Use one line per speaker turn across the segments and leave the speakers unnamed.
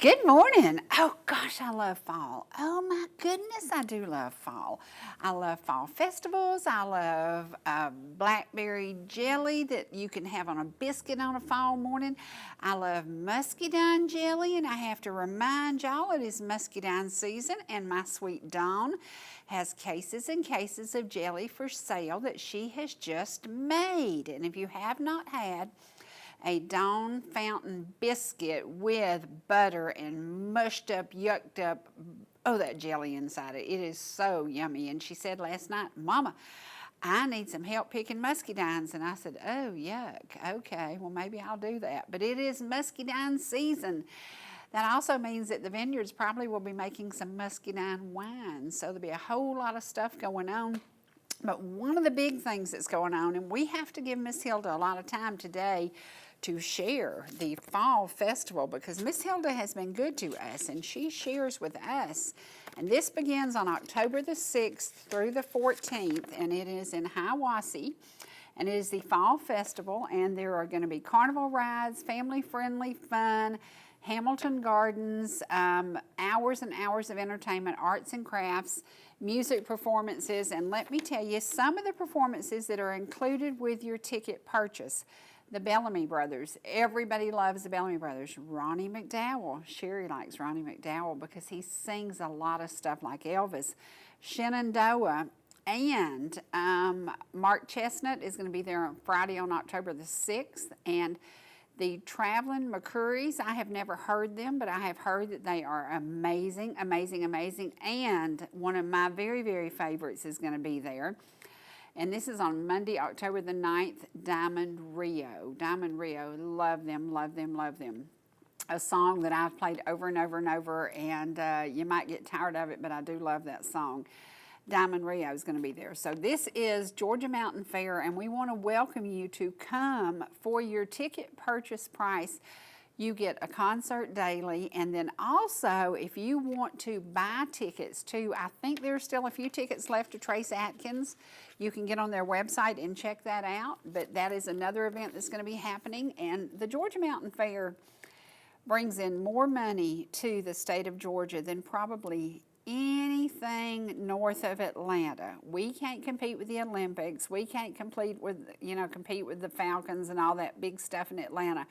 Good morning. Oh gosh, I love fall. Oh my goodness, I do love fall. I love fall festivals. I love blackberry jelly that you can have on a biscuit on a fall morning. I love muscadine jelly, and I have to remind y'all it is muscadine season, and my sweet Dawn has cases and cases of jelly for sale that she has just made. And if you have not had a Dawn Fountain biscuit with butter and mushed up, yucked up, oh, that jelly inside it. It is so yummy. And she said last night, Mama, I need some help picking muscadines. And I said, oh, yuck. Okay, well, maybe I'll do that. But it is muscadine season. That also means that the vineyards probably will be making some muscadine wine. So there'll be a whole lot of stuff going on. But one of the big things that's going on, and we have to give Miss Hilda a lot of time today to share the fall festival, because Miss Hilda has been good to us and she shares with us. And this begins on October the 6th through the 14th, and it is in Hiawassee. And it is the fall festival, and there are going to be carnival rides, family-friendly fun, Hamilton Gardens, hours and hours of entertainment, arts and crafts, music performances, and let me tell you some of the performances that are included with your ticket purchase. The Bellamy Brothers. Everybody loves the Bellamy Brothers. Ronnie McDowell. Cherie likes Ronnie McDowell because he sings a lot of stuff like Elvis. Shenandoah. And Mark Chestnut is going to be there on Friday on October the 6th. And the Traveling McCurries, I have never heard them, but I have heard that they are amazing, amazing, amazing. And one of my very, very favorites is going to be there. And this is on Monday, October the 9th, Diamond Rio. Diamond Rio, love them, love them, love them. A song that I've played over and over and over, and you might get tired of it, but I do love that song. Diamond Rio is going to be there. So this is Georgia Mountain Fair, and we want to welcome you to come. For your ticket purchase price, you get a concert daily, and then also if you want to buy tickets too, I think there's still a few tickets left to Trace Atkins. You can get on their website and check that out, but that is another event that's going to be happening. And the Georgia Mountain Fair brings in more money to the state of Georgia than probably anything north of Atlanta. We can't compete with the Olympics. We can't compete with the Falcons and all that big stuff in Atlanta.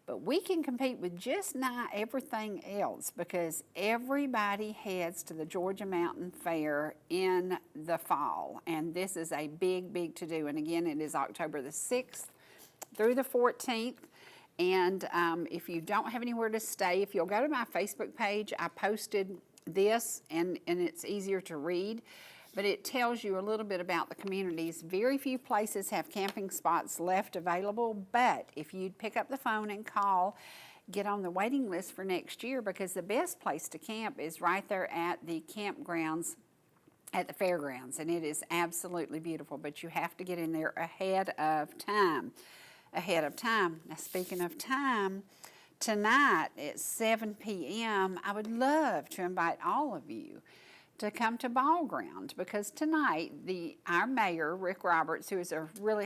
But we can compete with just not everything else, because everybody heads to the Georgia Mountain Fair in the fall. And this is a big, big to-do. And again, it is October the 6th through the 14th. And if you don't have anywhere to stay, if you'll go to my Facebook page, I posted this, and it's easier to read. But it tells you a little bit about the communities. Very few places have camping spots left available, but if you'd pick up the phone and call, get on the waiting list for next year, because the best place to camp is right there at the campgrounds at the fairgrounds, and it is absolutely beautiful, but you have to get in there ahead of time. Ahead of time. Now, speaking of time, tonight at 7 p.m., I would love to invite all of you to come to Ball Ground, because tonight our mayor, Rick Roberts, who is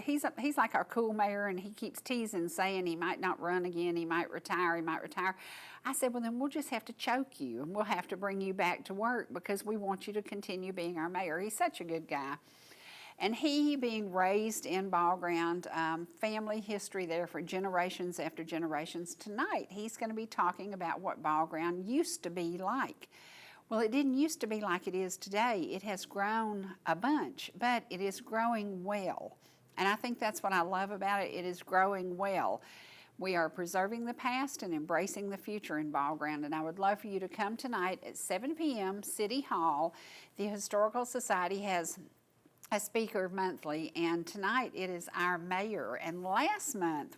he's like our cool mayor, and he keeps teasing, saying he might not run again, he might retire. I said, well, then we'll just have to choke you, and we'll have to bring you back to work, because we want you to continue being our mayor. He's such a good guy. And he, being raised in Ball Ground, family history there for generations after generations, tonight he's going to be talking about what Ball Ground used to be like. Well, it didn't used to be like it is today. It has grown a bunch, but it is growing well. And I think that's what I love about it. It is growing well. We are preserving the past and embracing the future in Ball Ground. And I would love for you to come tonight at 7 p.m., City Hall. The Historical Society has a speaker monthly, and tonight it is our mayor. And last month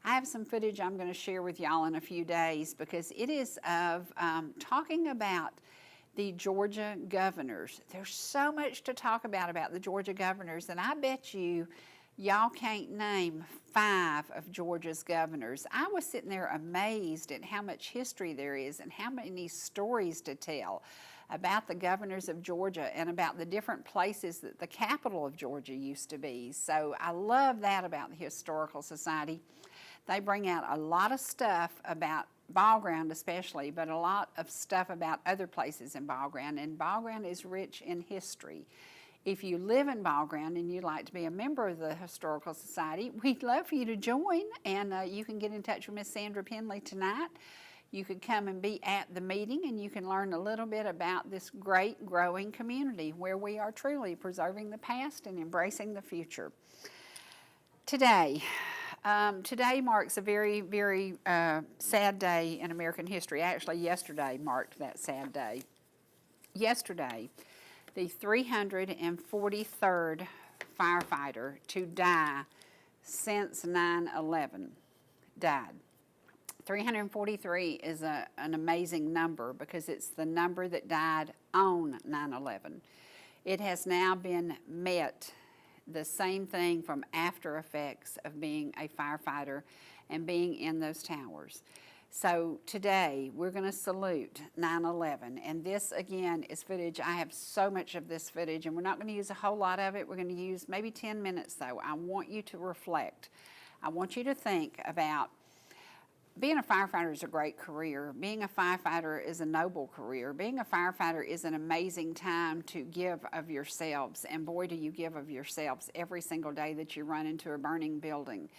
I have some footage I'm going to share with y'all in a few days, because it is of talking about the Georgia governors. There's so much to talk about the Georgia governors, and I bet y'all can't name 5 of Georgia's governors. I was sitting there amazed at how much history there is and how many stories to tell about the governors of Georgia and about the different places that the capital of Georgia used to be. So I love that about the Historical Society. They bring out a lot of stuff about Ball Ground especially, but a lot of stuff about other places in Ball Ground, and Ball Ground is rich in history. If you live in Ball Ground and you'd like to be a member of the Historical Society, we'd love for you to join, and you can get in touch with Miss Sandra Penley tonight. You could come and be at the meeting, and you can learn a little bit about this great growing community where we are truly preserving the past and embracing the future. Today marks a very, very sad day in American history. Actually, yesterday marked that sad day. Yesterday, the 343rd firefighter to die since 9/11 died. 343 is an amazing number because it's the number that died on 9/11. It has now been met, the same thing from after effects of being a firefighter and being in those towers. So today we're going to salute 9/11, and this again is footage. I have so much of this footage, and we're not going to use a whole lot of it. We're going to use maybe 10 minutes though. I want you to reflect. I want you to think about being a firefighter is a great career. Being a firefighter is a noble career. Being a firefighter is an amazing time to give of yourselves, and boy, do you give of yourselves every single day that you run into a burning building.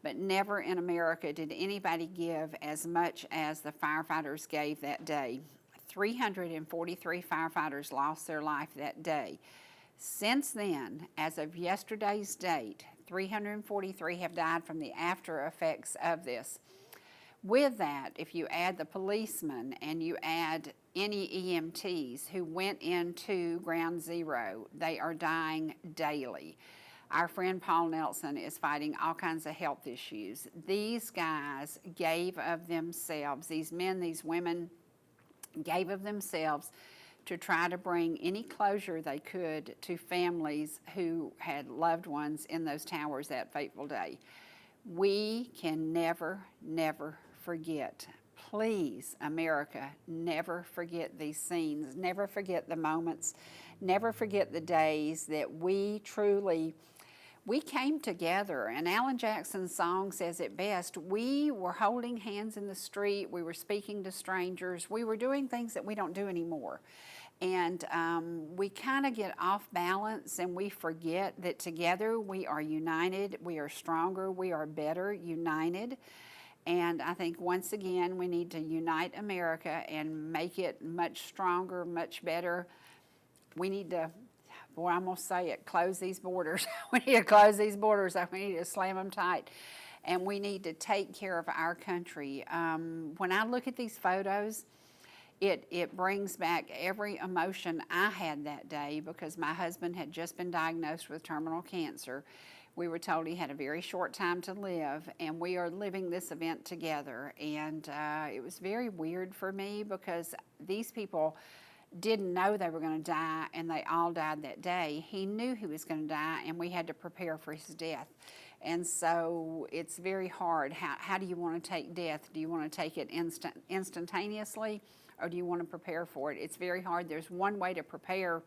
But never in America did anybody give as much as the firefighters gave that day. 343 firefighters lost their life that day. Since then, as of yesterday's date, 343 have died from the after effects of this. With that, if you add the policemen and you add any EMTs who went into Ground Zero, they are dying daily. Our friend Paul Nelson is fighting all kinds of health issues. These guys gave of themselves, these men, these women gave of themselves to try to bring any closure they could to families who had loved ones in those towers that fateful day. We can never, never forget. Please, America, never forget these scenes. Never forget the moments. Never forget the days that we came together. And Alan Jackson's song says it best. We were holding hands in the street. We were speaking to strangers. We were doing things that we don't do anymore. And we kind of get off balance and we forget that together we are united, we are stronger, we are better united. And I think once again we need to unite America and make it much stronger, much better. We need to, boy, I'm going to say it, close these borders. We need to close these borders. We need to slam them tight. And we need to take care of our country. When I look at these photos, it brings back every emotion I had that day because my husband had just been diagnosed with terminal cancer. We were told he had a very short time to live, and we are living this event together. And it was very weird for me because these people didn't know they were going to die, and they all died that day. He knew he was going to die, and we had to prepare for his death. And so it's very hard. How do you want to take death? Do you want to take it instantaneously, or do you want to prepare for it? It's very hard. There's one way to prepare,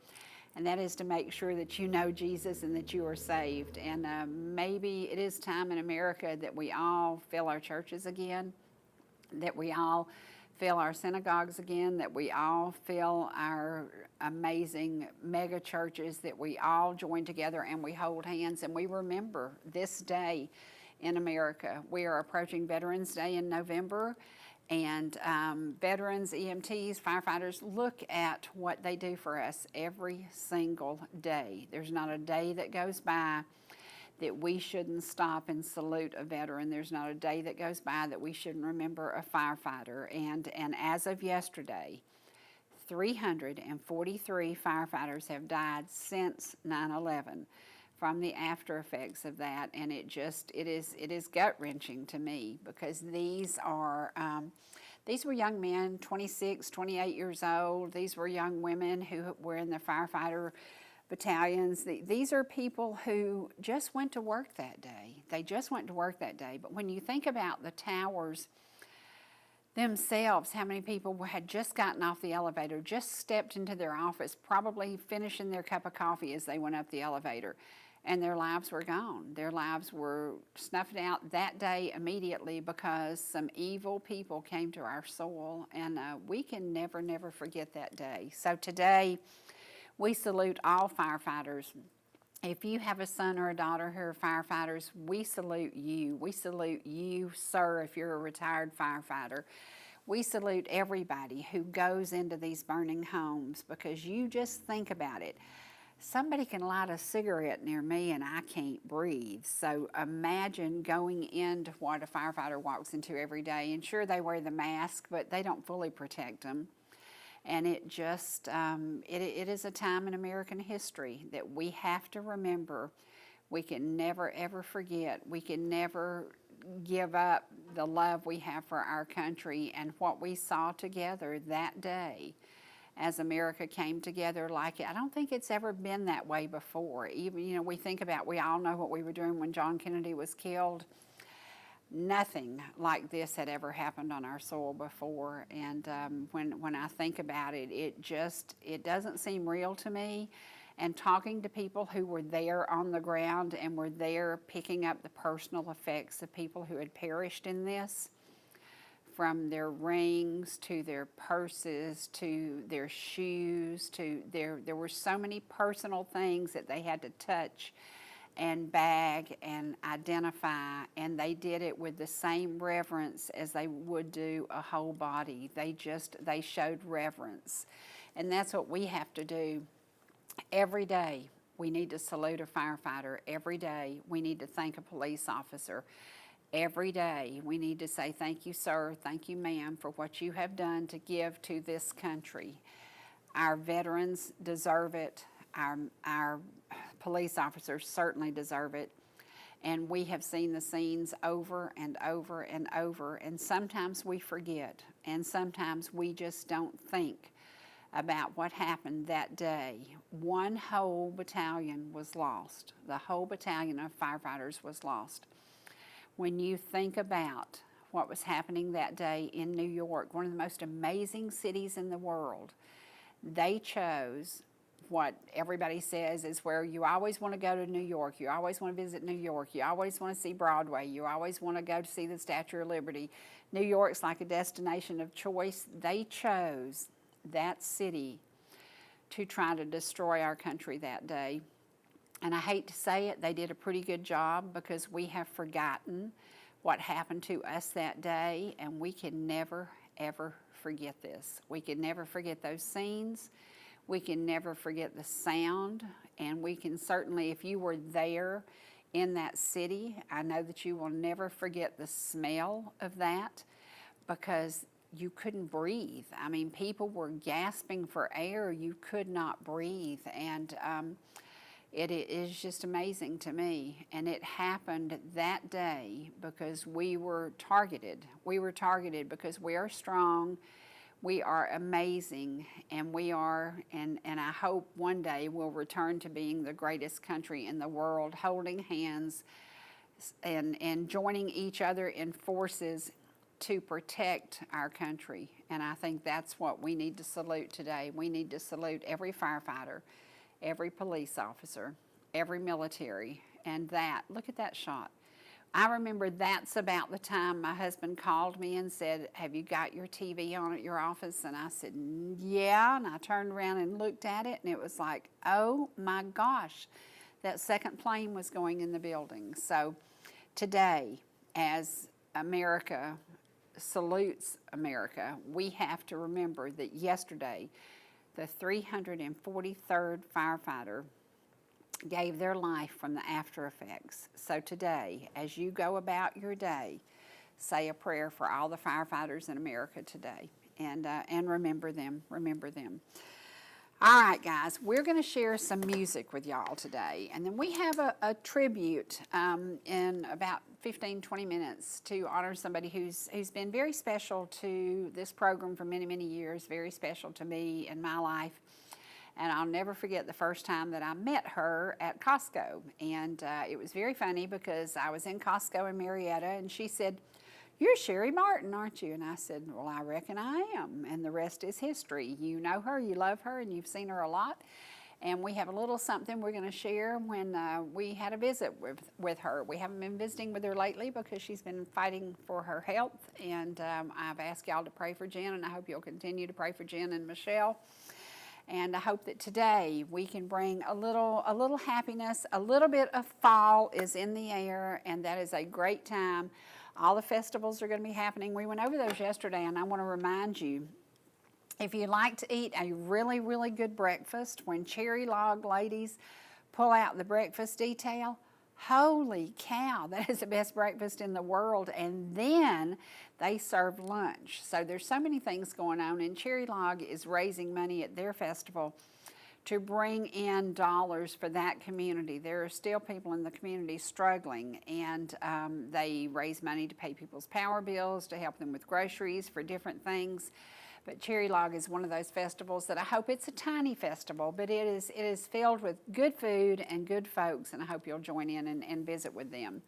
and that is to make sure that you know Jesus and that you are saved. And maybe it is time in America that we all fill our churches again, that we all fill our synagogues again, that we all fill our amazing mega churches, that we all join together and we hold hands and we remember this day in America. We are approaching Veterans Day in November, and veterans, EMTs, firefighters, look at what they do for us every single day. There's not a day that goes by that we shouldn't stop and salute a veteran. There's not a day that goes by that we shouldn't remember a firefighter. And as of yesterday, 343 firefighters have died since 9/11 from the after effects of that, and it is gut-wrenching to me because these were young men, 26, 28 years old. These were young women who were in the firefighter battalions. These are people who just went to work that day. They just went to work that day. But when you think about the towers themselves, how many people had just gotten off the elevator, just stepped into their office, probably finishing their cup of coffee as they went up the elevator. and their lives were gone. Their lives were snuffed out that day immediately because some evil people came to our soil, and we can never, never forget that day. So today, we salute all firefighters. If you have a son or a daughter who are firefighters, we salute you. We salute you, sir, if you're a retired firefighter. We salute everybody who goes into these burning homes, because you just think about it. Somebody can light a cigarette near me and I can't breathe. So imagine going into what a firefighter walks into every day. And sure, they wear the mask, but they don't fully protect them. And it just, it is a time in American history that we have to remember. We can never, ever forget. We can never give up the love we have for our country and what we saw together that day as America came together like it. I don't think it's ever been that way before. Even, we think about, we all know what we were doing when John Kennedy was killed. Nothing like this had ever happened on our soil before. And when I think about it, it doesn't seem real to me. And talking to people who were there on the ground and were there picking up the personal effects of people who had perished in this, from their rings to their purses to their shoes to there were so many personal things that they had to touch and bag and identify, and they did it with the same reverence as they would do a whole body. They showed reverence, and that's what we have to do every day. We need to salute a firefighter every day. We need to thank a police officer every day. We need to say, thank you, sir, thank you, ma'am, for what you have done to give to this country. Our veterans deserve it. Our police officers certainly deserve it. And we have seen the scenes over and over and over, and sometimes we forget, and sometimes we just don't think about what happened that day. One whole battalion was lost. The whole battalion of firefighters was lost. When you think about what was happening that day in New York, one of the most amazing cities in the world, they chose what everybody says is where you always want to go to New York, you always want to visit New York, you always want to see Broadway, you always want to go to see the Statue of Liberty. New York's like a destination of choice. They chose that city to try to destroy our country that day. And I hate to say it, they did a pretty good job, because we have forgotten what happened to us that day, and we can never, ever forget this. We can never forget those scenes. We can never forget the sound, and we can certainly, if you were there in that city, I know that you will never forget the smell of that, because you couldn't breathe. I mean, people were gasping for air. You could not breathe, and it is just amazing to me. And it happened that day because we were targeted. We were targeted because we are strong, we are amazing, and we are, and I hope one day we'll return to being the greatest country in the world, holding hands and joining each other in forces to protect our country. And I think that's what we need to salute today. We need to salute every firefighter, every police officer, every military, and that, look at that shot. I remember that's about the time my husband called me and said, have you got your TV on at your office? And I said, yeah, and I turned around and looked at it, and it was like, oh my gosh, that second plane was going in the building. So today, as America salutes America, we have to remember that yesterday, the 343rd firefighter gave their life from the after effects. So today, as you go about your day, say a prayer for all the firefighters in America today, and remember them, remember them. All right, guys, we're going to share some music with y'all today, and then we have a tribute in about 15, 20 minutes to honor somebody who's been very special to this program for many, many years, very special to me in my life. And I'll never forget the first time that I met her at Costco. And it was very funny because I was in Costco in Marietta, and she said, "You're Cherie Martin, aren't you?" And I said, "Well, I reckon I am." And the rest is history. You know her, you love her, and you've seen her a lot. And we have a little something we're going to share when we had a visit with her. We haven't been visiting with her lately because she's been fighting for her health. And I've asked y'all to pray for Jen, and I hope you'll continue to pray for Jen and Michelle. And I hope that today we can bring a little happiness. A little bit of fall is in the air, and that is a great time. All the festivals are going to be happening. We went over those yesterday, and I want to remind you, if you like to eat a really, really good breakfast, when Cherie Log ladies pull out the breakfast detail, holy cow, that is the best breakfast in the world. And then they serve lunch. So there's so many things going on, and Cherie Log is raising money at their festival to bring in dollars for that community. There are still people in the community struggling, and they raise money to pay people's power bills, to help them with groceries, for different things. But Cherie Log is one of those festivals that I hope, it's a tiny festival, but it is filled with good food and good folks, and I hope you'll join in and visit with them.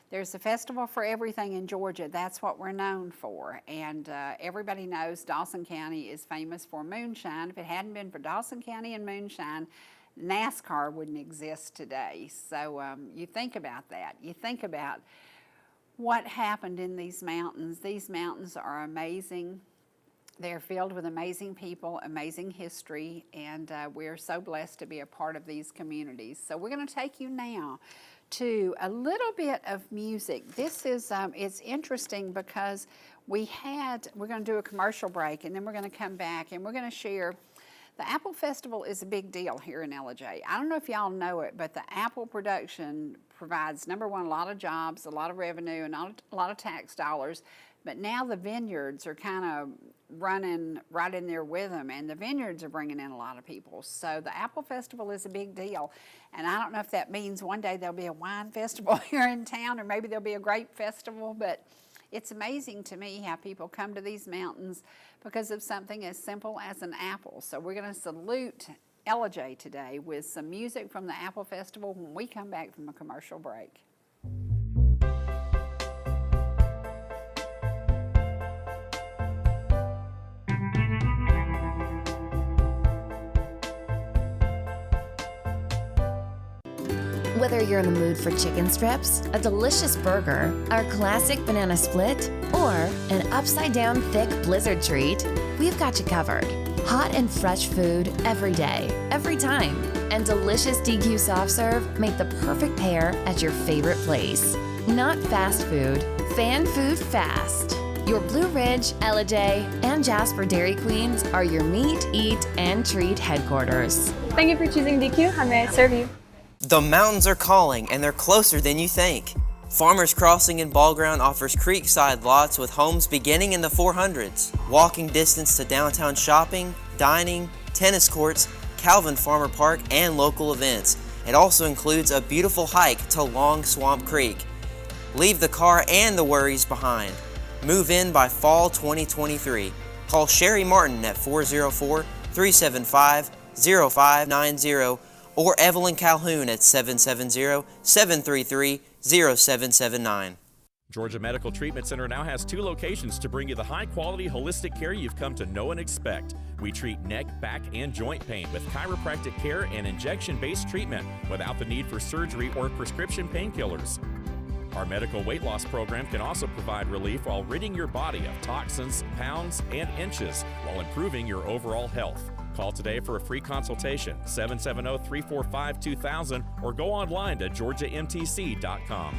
There's a festival for everything in Georgia. That's what we're known for. And everybody knows Dawson County is famous for moonshine. If it hadn't been for Dawson County and moonshine, NASCAR wouldn't exist today. So you think about that. You think about what happened in these mountains. These mountains are amazing. They're filled with amazing people, amazing history, and we're so blessed to be a part of these communities. So we're going to take you now to a little bit of music. This is, it's interesting because we're going to do a commercial break, and then we're going to come back and we're going to share. The Apple Festival is a big deal here in Ellijay. I don't know if y'all know it, but the apple production provides, number one, a lot of jobs, a lot of revenue, and a lot of tax dollars. But now the vineyards are kind of running right in there with them, and the vineyards are bringing in a lot of people. So the Apple Festival is a big deal. And I don't know if that means one day there'll be a wine festival here in town, or maybe there'll be a grape festival, but it's amazing to me how people come to these mountains because of something as simple as an apple. So we're going to salute Ellijay today with some music from the Apple Festival when we come back from a commercial break.
Whether you're in the mood for chicken strips, a delicious burger, our classic banana split, or an upside-down thick blizzard treat, we've got you covered. Hot and fresh food every day, every time, and delicious DQ soft serve make the perfect pair at your favorite place. Not fast food, fan food fast. Your Blue Ridge, Ellijay, and Jasper Dairy Queens are your meet, eat, and treat headquarters.
Thank you for choosing DQ. How may I serve you?
The mountains are calling, and they're closer than you think. Farmers Crossing in Ball Ground offers creekside lots with homes beginning in the 400s. Walking distance to downtown shopping, dining, tennis courts, Calvin Farmer Park, and local events. It also includes a beautiful hike to Long Swamp Creek. Leave the car and the worries behind. Move in by fall 2023. Call Cherie Martin at 404-375-0590 or Evelyn Calhoun at 770-733-0779.
Georgia Medical Treatment Center now has 2 locations to bring you the high-quality holistic care you've come to know and expect. We treat neck, back, and joint pain with chiropractic care and injection-based treatment without the need for surgery or prescription painkillers. Our medical weight loss program can also provide relief while ridding your body of toxins, pounds, and inches while improving your overall health. Call today for a free consultation, 770-345-2000, or go online to georgiamtc.com.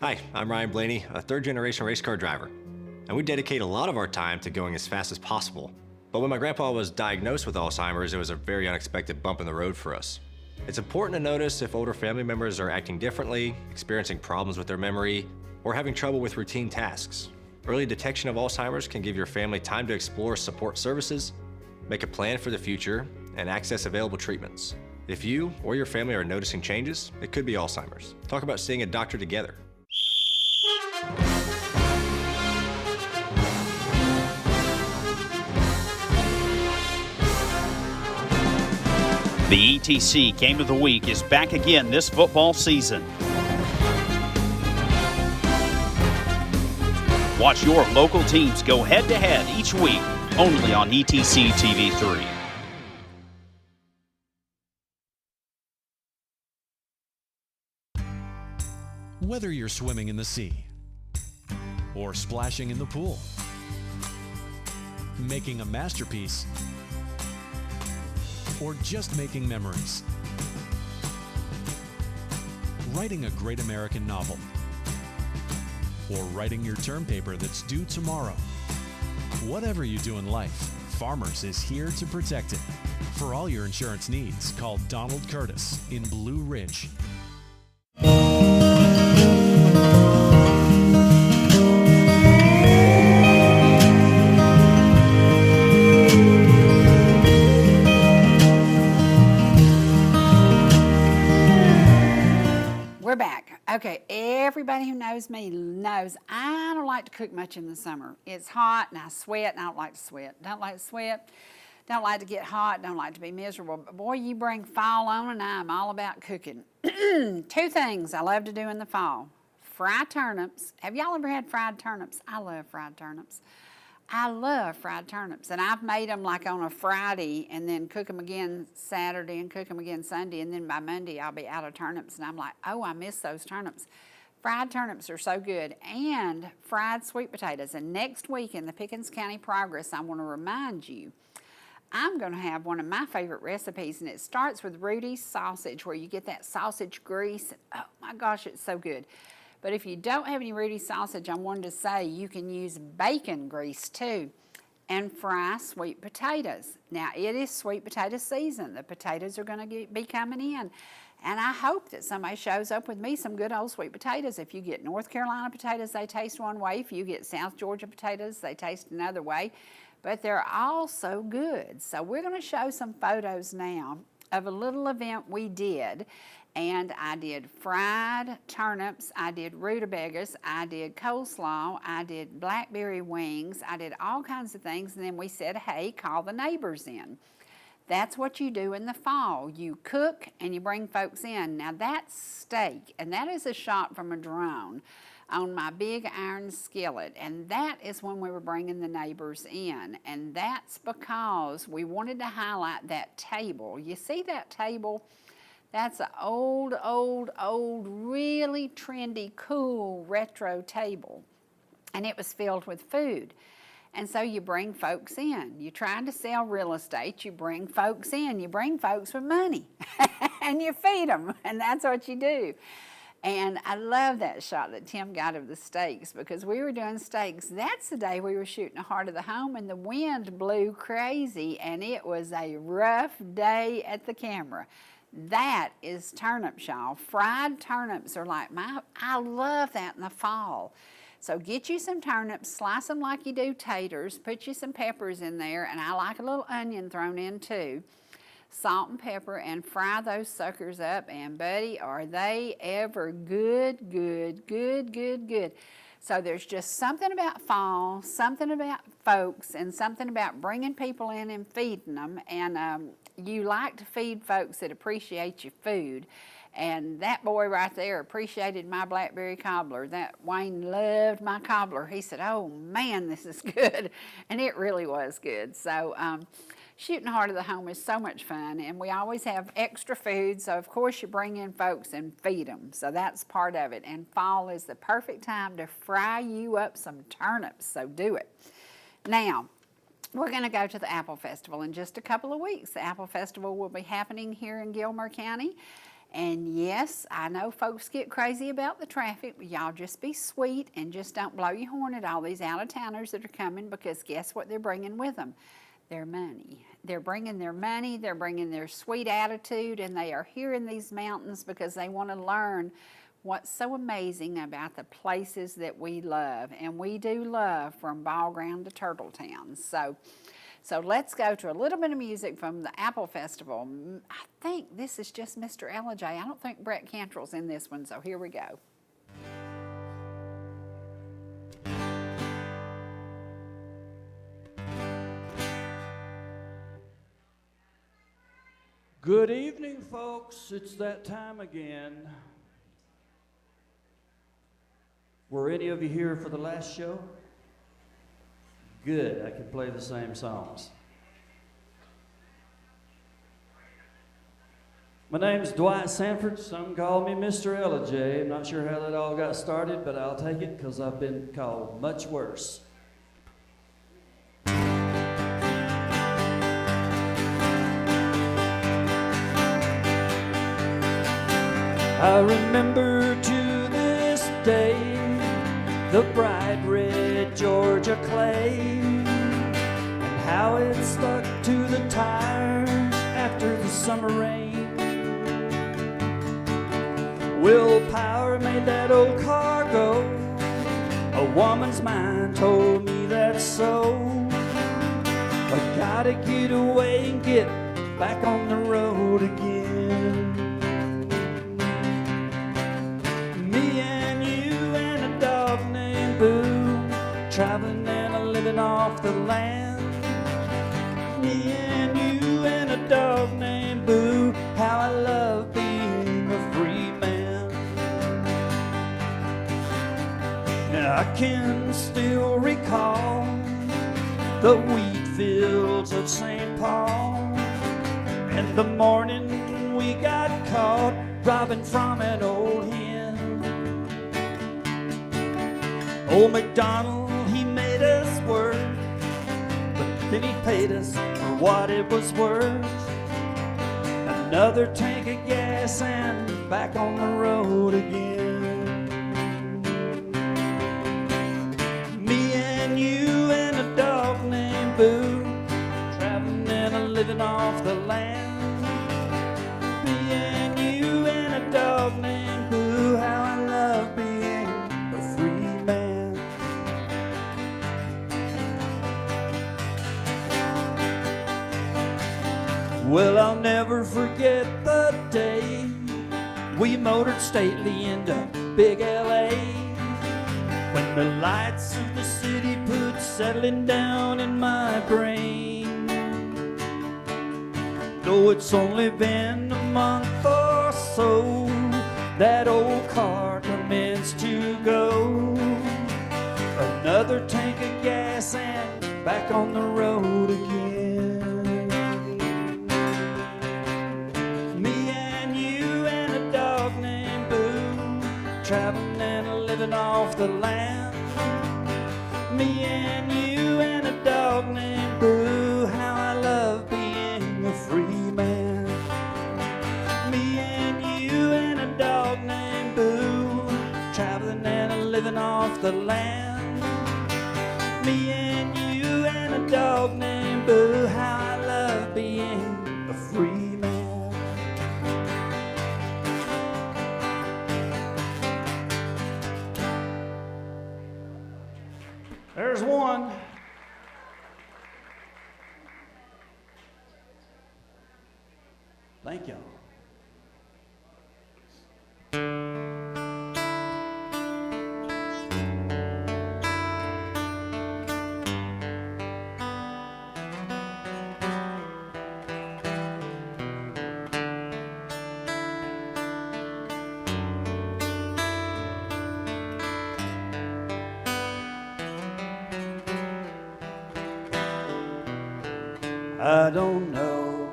Hi, I'm Ryan Blaney, a third-generation race car driver, and we dedicate a lot of our time to going as fast as possible. But when my grandpa was diagnosed with Alzheimer's, it was a very unexpected bump in the road for us. It's important to notice if older family members are acting differently, experiencing problems with their memory, or having trouble with routine tasks. Early detection of Alzheimer's can give your family time to explore support services, make a plan for the future, and access available treatments. If you or your family are noticing changes, it could be Alzheimer's. Talk about seeing a doctor together.
The ETC Game of the Week is back again this football season. Watch your local teams go head-to-head each week only on ETC TV3.
Whether you're swimming in the sea or splashing in the pool, making a masterpiece, or just making memories, writing a great American novel, or writing your term paper that's due tomorrow. Whatever you do in life, Farmers is here to protect it. For all your insurance needs, call Donald Curtis in Blue Ridge.
We're back. Okay, everybody who knows me knows I don't like to cook much in the summer. It's hot and I sweat and I don't like to sweat. Don't like to sweat, don't like to get hot, don't like to be miserable. But boy, you bring fall on and I'm all about cooking. 2 things I love to do in the fall. Fry turnips. Have y'all ever had fried turnips? I love fried turnips. I love fried turnips, and I've made them like on a Friday and then cook them again Saturday and cook them again Sunday, and then by Monday I'll be out of turnips, and I'm like, oh, I miss those turnips. Fried turnips are so good, and fried sweet potatoes. And next week in the Pickens County Progress, I want to remind you, I'm going to have one of my favorite recipes, and it starts with Rudy's sausage, where you get that sausage grease. Oh my gosh, it's so good. But if you don't have any Rudy's sausage, I wanted to say you can use bacon grease too and fry sweet potatoes. Now, it is sweet potato season. The potatoes are going to be coming in. And I hope that somebody shows up with me some good old sweet potatoes. If you get North Carolina potatoes, they taste one way. If you get South Georgia potatoes, they taste another way. But they're all so good. So we're going to show some photos now of a little event we did. And I did fried turnips, I did rutabagas, I did coleslaw, I did blackberry wings, I did all kinds of things, and then we said, hey, call the neighbors in. That's what you do in the fall. You cook and you bring folks in. Now that's steak, and that is a shot from a drone on my big iron skillet, and that is when we were bringing the neighbors in, and that's because we wanted to highlight that table. You see that table? That's an old, really trendy, cool, retro table. And it was filled with food. And so you bring folks in. You're trying to sell real estate. You bring folks in. You bring folks with money. And you feed them. And that's what you do. And I love that shot that Tim got of the steaks, because we were doing steaks. That's the day we were shooting the heart of the home, and the wind blew crazy. And it was a rough day at the camera. That is turnip, y'all. Fried turnips are like I love that in the fall. So get you some turnips, slice them like you do taters, put you some peppers in there, and I like a little onion thrown in too. Salt and pepper, and fry those suckers up, and buddy, are they ever good, good, good, good, good. So there's just something about fall, something about folks, and something about bringing people in and feeding them, and you like to feed folks that appreciate your food. And that boy right there appreciated my blackberry cobbler. That Wayne loved my cobbler. He said, oh man, this is good. And it really was good. So shooting heart of the home is so much fun, and we always have extra food. So of course you bring in folks and feed them. So that's part of it. And fall is the perfect time to fry you up some turnips. So do it. Now, we're going to go to the Apple Festival in just a couple of weeks. The Apple Festival will be happening here in Gilmer County. And yes, I know folks get crazy about the traffic, but y'all just be sweet and just don't blow your horn at all these out-of-towners that are coming, because guess what they're bringing with them? Their money. They're bringing their money, they're bringing their sweet attitude, and they are here in these mountains because they want to learn what's so amazing about the places that we love. And we do love from Ball Ground to Turtle Town. So let's go to a little bit of music from the Apple Festival. I think this is just Mr. Ellijay. I don't think Brett Cantrell's in this one, so here we go.
Good evening, folks. It's that time again. Were any of you here for the last show? Good, I can play the same songs. My name's Dwight Sanford. Some call me Mr. Ellijay. I'm not sure how that all got started, but I'll take it because I've been called much worse. I remember to this day the bright red Georgia clay and how it stuck to the tires after the summer rain. Willpower made that old car go. A woman's mind told me that's so. I gotta get away and get back on the road again. Me and you and a dog named Boo, traveling and a living off the land. Me and you and a dog named Boo, how I love being a free man. Now I can still recall the wheat fields of St. Paul and the morning we got caught robbing from an old hen. Old MacDonald, he made us work, but then he paid us for what it was worth. Another tank of gas and back on the road again. Me and you and a dog named Boo, traveling and a living off the land. Me and you and a dog named Boo, how I love being a free man. Well, I'll never forget the day we motored stately into big LA, when the lights of the city put settling down in my brain. Though it's only been a month or so, that old car commenced to go. Another tank of gas and back on the road again. Me and you and a dog named Boo, traveling and a living off the land. Me and you and a dog named Boo, how I love being a free man. Me and you and a dog named Boo, traveling and a living off the land. Me and you and a dog named Boo, how I love being a free man. There's one. Thank y'all. I don't know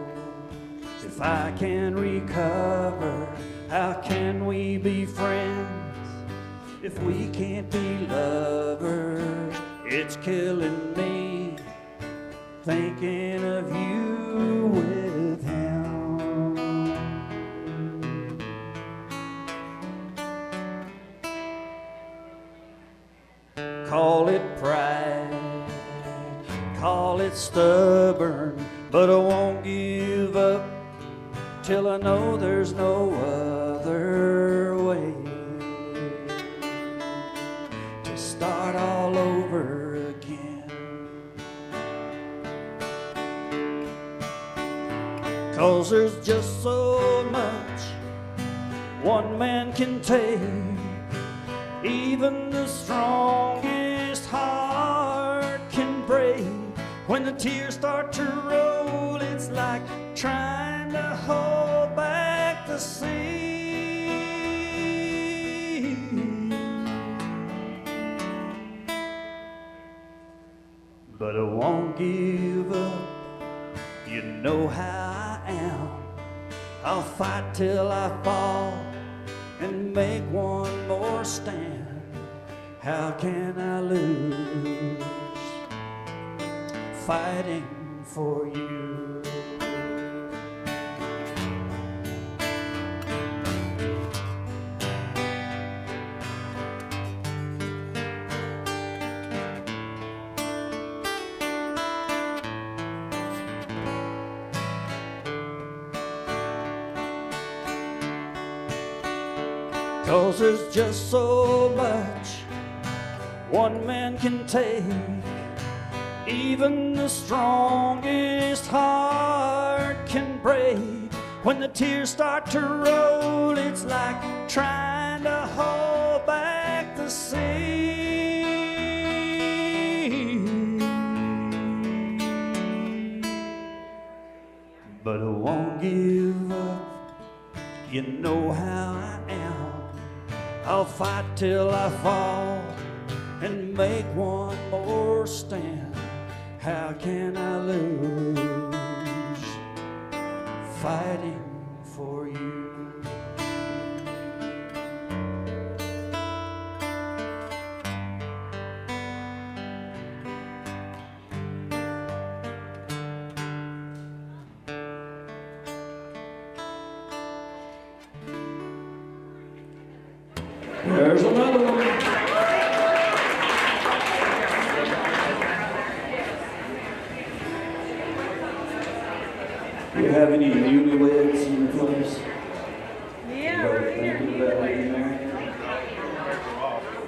if I can recover. How can we be friends if we can't be lovers? It's killing me thinking of you with him. Call it pride, call it stubborn, but I won't give up till I know there's no other way. To start all over again. 'Cause there's just so much one man can take. Even the strongest heart can break. When the tears start to roll, it's like trying to hold back the sea. But I won't give up, you know how I am. I'll fight till I fall and make one more stand. How can I lose fighting for you? 'Cause there's just so much one man can take. Even the strongest heart can break. When the tears start to roll, it's like trying to hold back the sea. But I won't give up, you know how I am. I'll fight till I fall and make one more stand. How can I lose fighting for you? There's another one. Do you have any newlyweds in your place?
Yeah,
Anybody thinking about getting married?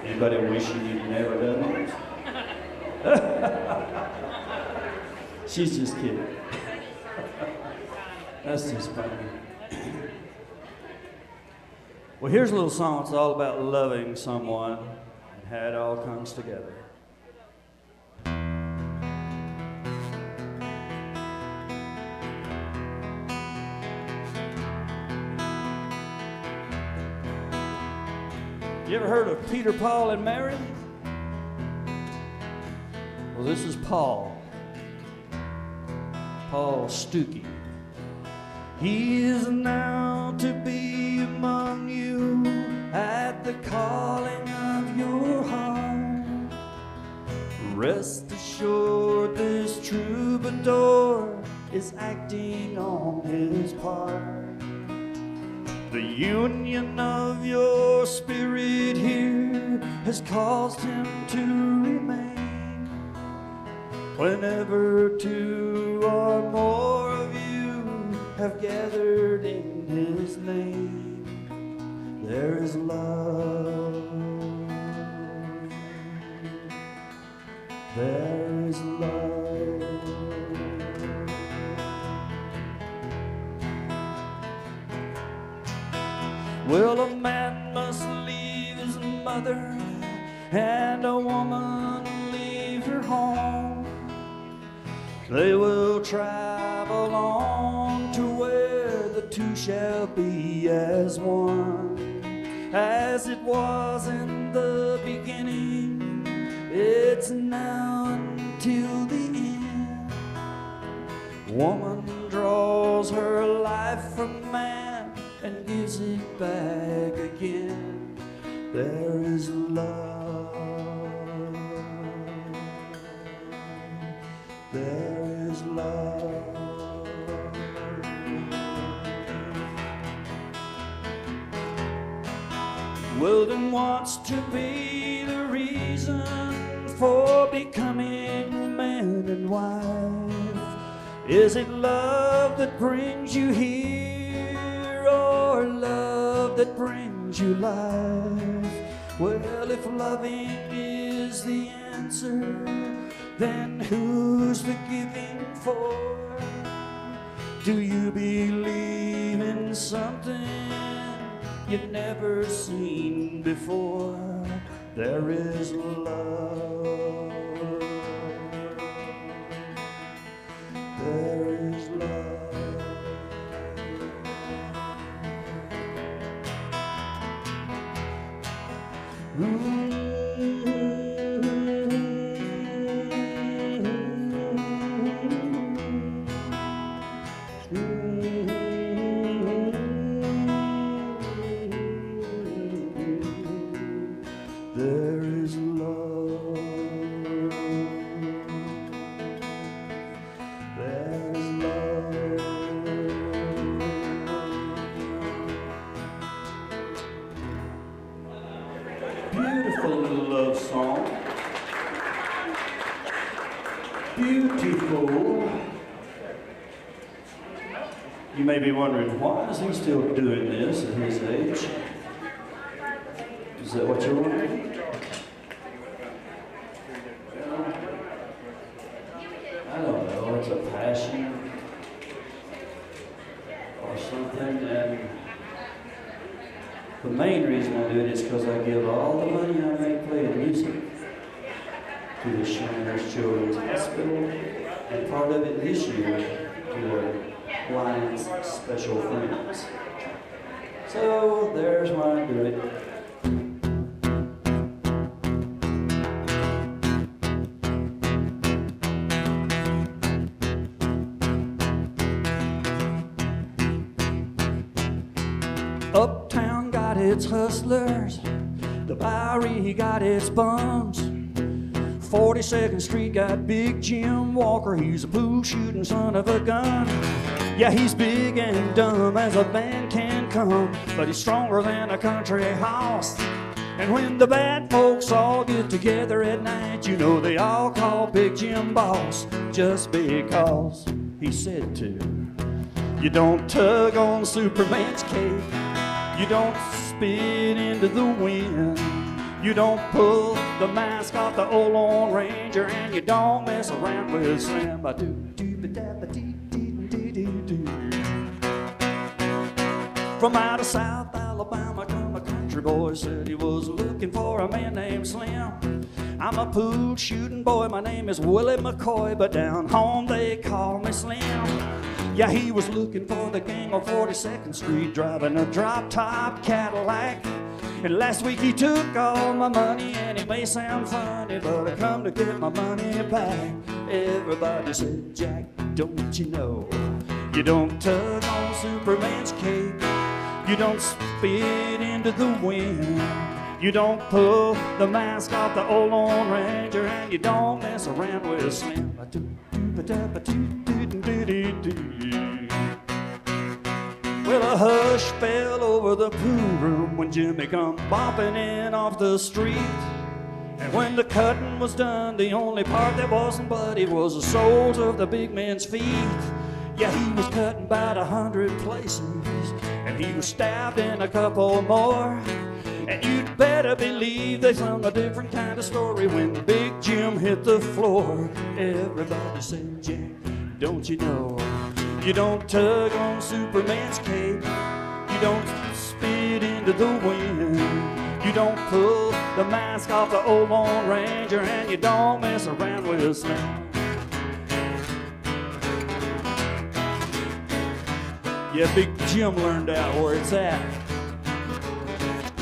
Anybody wishing you'd never done it? She's just kidding. That's just funny. Well, here's a little song that's all about loving someone and how it all comes together. You ever heard of Peter, Paul, and Mary? Well, this is Paul. Paul Stuckey. He is now to be among you at the calling of your heart. Rest assured this troubadour is acting on his part. The union of your spirit here has caused him to remain. Whenever two or more of you have gathered in his name, there is love. There is love. Well, a man must leave his mother and a woman leave her home. They will travel on to where the two shall be as one. As it was in the beginning, it's now until the end. Woman draws her life from man and gives it back again. There is love. There is love. Well, then what's to be the reason for becoming man and wife? Is it love that brings you here, or love that brings you life? Well, if loving is the answer, then who's the giving for? Do you believe in something you've never seen before? There is love. There is love. beautiful. You may be wondering, why is he still doing this at his age? Is that what you're wondering? I don't know, it's a passion or something, and the main reason I do it is because I give all the money I make playing music to the Shriners Children's Hospital, and part of it this year to the Lions Special Friends. So there's why I do it. Uptown got its hustlers, the Bowery got its bums. 42nd Street got Big Jim Walker, he's a pool shooting son of a gun. Yeah, he's big and dumb as a band can come, but he's stronger than a country house. And when the bad folks all get together at night, you know they all call Big Jim boss, just because he said to. You don't tug on Superman's cape, you don't spit into the wind, you don't pull the mask off the old Lone Ranger, and you don't mess around with Slim. From out of South Alabama come a country boy, said he was looking for a man named Slim. I'm a pool shooting boy, my name is Willie McCoy, but down home they call me Slim. Yeah, he was looking for the gang on 42nd Street, driving a drop-top Cadillac. And last week he took all my money, and it may sound funny, but I come to get my money back. Everybody said, Jack, don't you know, you don't tug on Superman's cape, you don't spit into the wind, you don't pull the mask off the old Lone Ranger, and you don't mess around with Slim. Well, a hush fell over the pool room when Jimmy come bopping in off the street. And when the cutting was done, the only part that wasn't bloody was the soles of the big man's feet. Yeah, he was cutting about 100 places, and he was stabbed in a couple more. And you'd better believe they found a different kind of story when Big Jim hit the floor. Everybody said, Jack, don't you know, you don't tug on Superman's cape, you don't spit into the wind, you don't pull the mask off the old Lone Ranger, and you don't mess around with Slim. Yeah, Big Jim learned out where it's at.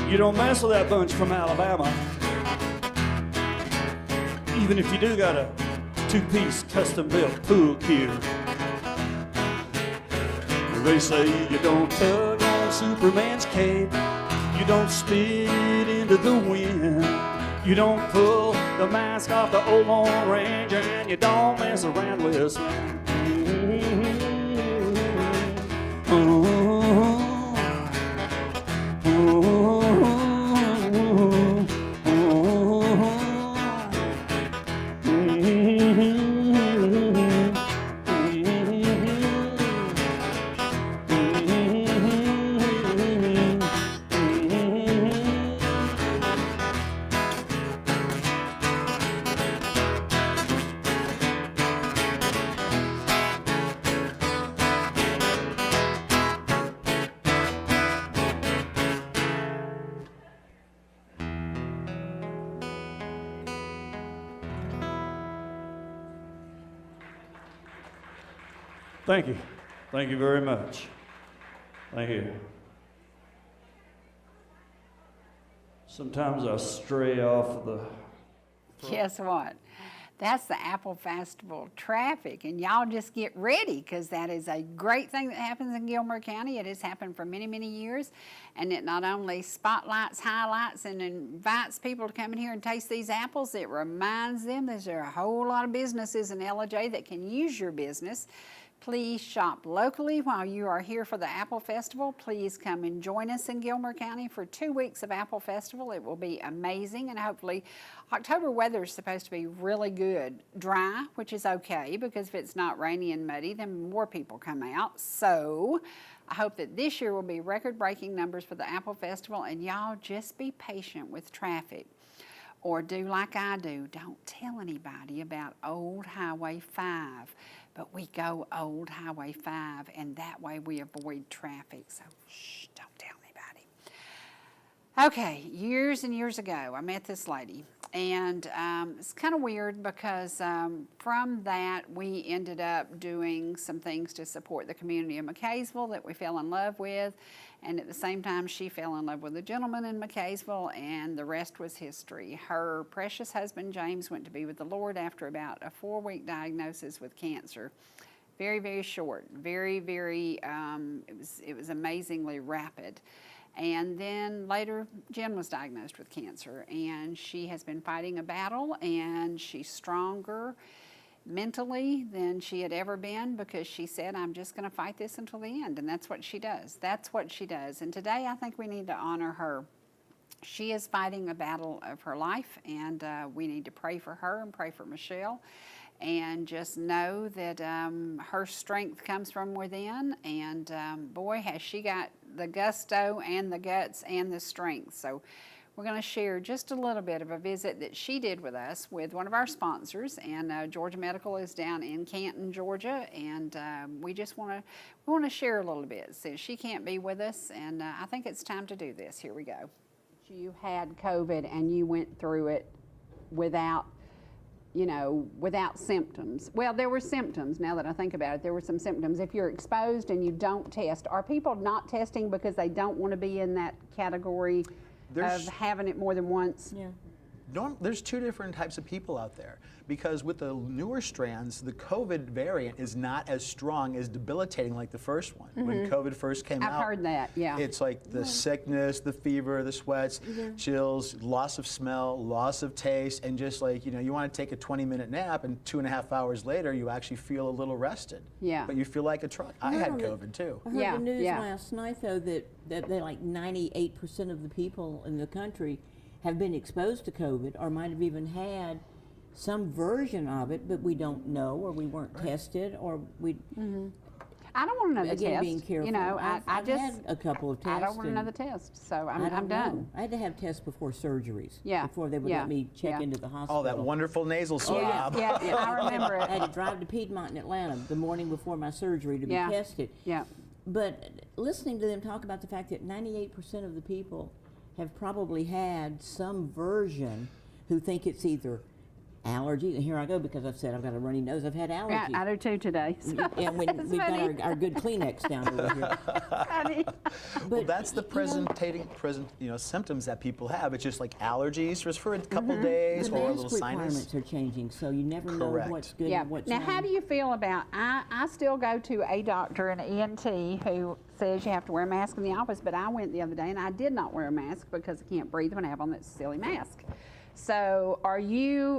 You don't mess with that bunch from Alabama, even if you do got a two-piece custom-built pool cue. They say you don't tug on Superman's cape, you don't spit into the wind, you don't pull the mask off the old Lone Ranger, and you don't mess around with Slim. Thank you. Thank you very much. Thank you. Sometimes I stray off the...
Guess what? That's the Apple Festival traffic, and y'all just get ready, because that is a great thing that happens in Gilmer County. It has happened for many, many years, and it not only spotlights, highlights, and invites people to come in here and taste these apples, it reminds them that there are a whole lot of businesses in Ellijay that can use your business Please shop locally while you are here for the Apple Festival. Please come and join us in Gilmer County for 2 weeks of Apple Festival. It will be amazing, and hopefully October weather is supposed to be really good. Dry, which is okay, because if it's not rainy and muddy, then more people come out. So I hope that this year will be record-breaking numbers for the Apple Festival, and y'all just be patient with traffic. Or do like I do, don't tell anybody about Old Highway 5. But we go Old Highway 5, and that way we avoid traffic. So shh, don't tell anybody. Okay, years and years ago, I met this lady. And it's kind of weird because from that, we ended up doing some things to support the community of McKaysville that we fell in love with. And at the same time, she fell in love with a gentleman in McKaysville, and the rest was history. Her precious husband, James, went to be with the Lord after about a 4-week diagnosis with cancer. Very, very short. Very, very, it was amazingly rapid. And then later, Jen was diagnosed with cancer, and she has been fighting a battle, and she's stronger mentally than she had ever been, because she said, I'm just going to fight this until the end, and that's what she does. That's what she does. And today, I think we need to honor her. She is fighting a battle of her life, and we need to pray for her and pray for Michelle. And just know that her strength comes from within, and boy, has she got the gusto and the guts and the strength. So we're going to share just a little bit of a visit that she did with us with one of our sponsors, and Georgia Medical is down in Canton, Georgia, and we just want to share a little bit. So she can't be with us, and I think it's time to do this. Here we go. You had COVID and you went through it without symptoms. Well, there were symptoms. Now that I think about it, there were some symptoms. If you're exposed and you don't test, are people not testing because they don't want to be in that category of having it more than once?
Yeah. There's two different types of people out there, because with the newer strands, the COVID variant is not as strong, as debilitating like the first one. When COVID first came out,
I've heard that, yeah.
It's like the sickness, the fever, the sweats, chills, loss of smell, loss of taste, and just like, you want to take a 20-minute nap, and 2.5 hours later, you actually feel a little rested.
Yeah.
But you feel like a truck. I had COVID too.
I heard the news last night, though, that they like 98% of the people in the country have been exposed to COVID, or might have even had some version of it, but we don't know, or we weren't tested, or we.
I don't want another test.
Being careful. I've just had a couple of tests.
I don't want another test, so I'm done.
I had to have tests before surgeries.
Yeah.
Before they would let me check into the hospital.
Oh, that wonderful nasal swab.
Yeah, I remember it.
I had to drive to Piedmont in Atlanta the morning before my surgery to be tested.
Yeah.
But listening to them talk about the fact that 98% of the people have probably had some version who think it's either allergies, and here I go because I've said I've got a runny nose. I've had allergies.
I do too today. So
and we've got our good Kleenex down over here.
Well, that's the symptoms that people have. It's just like allergies for a couple days, or a little sinus.
The requirements are changing, so you never know what's good and what's
not. Now, how do you feel about? I still go to a doctor, an ENT, who says you have to wear a mask in the office, but I went the other day and I did not wear a mask because I can't breathe when I have on that silly mask. So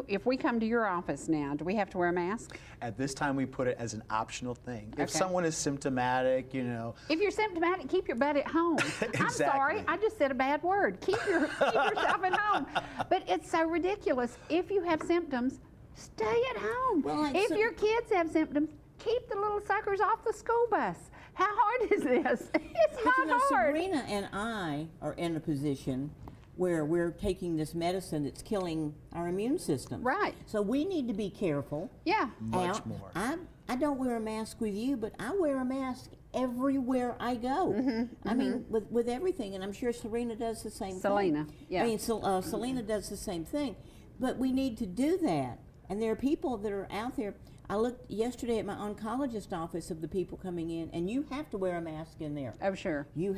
if we come to your office now, do we have to wear a mask?
At this time, we put it as an optional thing. If someone is symptomatic,
If you're symptomatic, keep your butt at home.
Exactly.
I'm sorry, I just said a bad word. Keep yourself at home. But it's so ridiculous. If you have symptoms, stay at home.
Well,
if your kids have symptoms, keep the little suckers off the school bus. How hard is this? It's not hard.
Sabrina and I are in a position where we're taking this medicine that's killing our immune system.
Right.
So we need to be careful.
Yeah.
Much more.
I don't wear a mask with you, but I wear a mask everywhere I go. I mean, with everything, and I'm sure Serena does the same
thing. Yeah.
I mean, Selena does the same thing. But we need to do that. And there are people that are out there. I looked yesterday at my oncologist office of the people coming in, and you have to wear a mask in there.
Oh, sure.
You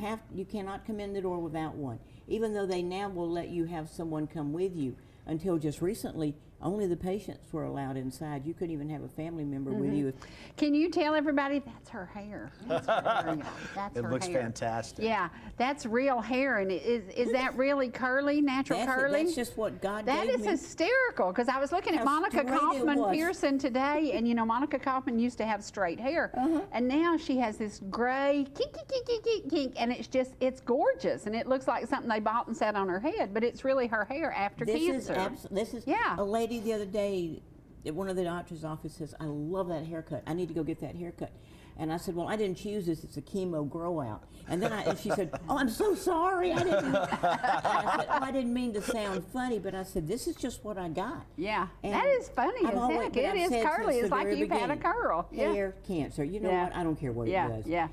cannot come in the door without one, even though they now will let you have someone come with you. Until just recently, only the patients were allowed inside. You couldn't even have a family member with you.
Can you tell everybody that's her hair? That's her hair, y'all. That's
It
her
looks
hair.
fantastic.
Yeah, that's real hair, and is that really curly, natural curly?
That's just what God
That
gave
is
me.
hysterical, because I was looking at
How
Monica
straight it
Kaufman
was.
Pearson today, and you know Monica Kaufman used to have straight hair, and now she has this gray kink, and it's gorgeous, and it looks like something they bought and sat on her head, but it's really her hair after cancer.
This is
Yeah.
a lady the other day at one of the doctor's offices. I love that haircut. I need to go get that haircut. And I said, well, I didn't choose this. It's a chemo grow out. And then and she said, oh, I'm so sorry. I didn't. And I said, oh, I didn't mean to sound funny, but I said, this is just what I got.
Yeah,
And
that is funny
I've
as
always-
heck.
but
It
I've
is
said
curly.
since
It's
the
like
very
you've had a
beginning,
curl. Yeah.
Hair cancer. You know
Yeah.
what? I don't care what
Yeah,
it does.
yeah.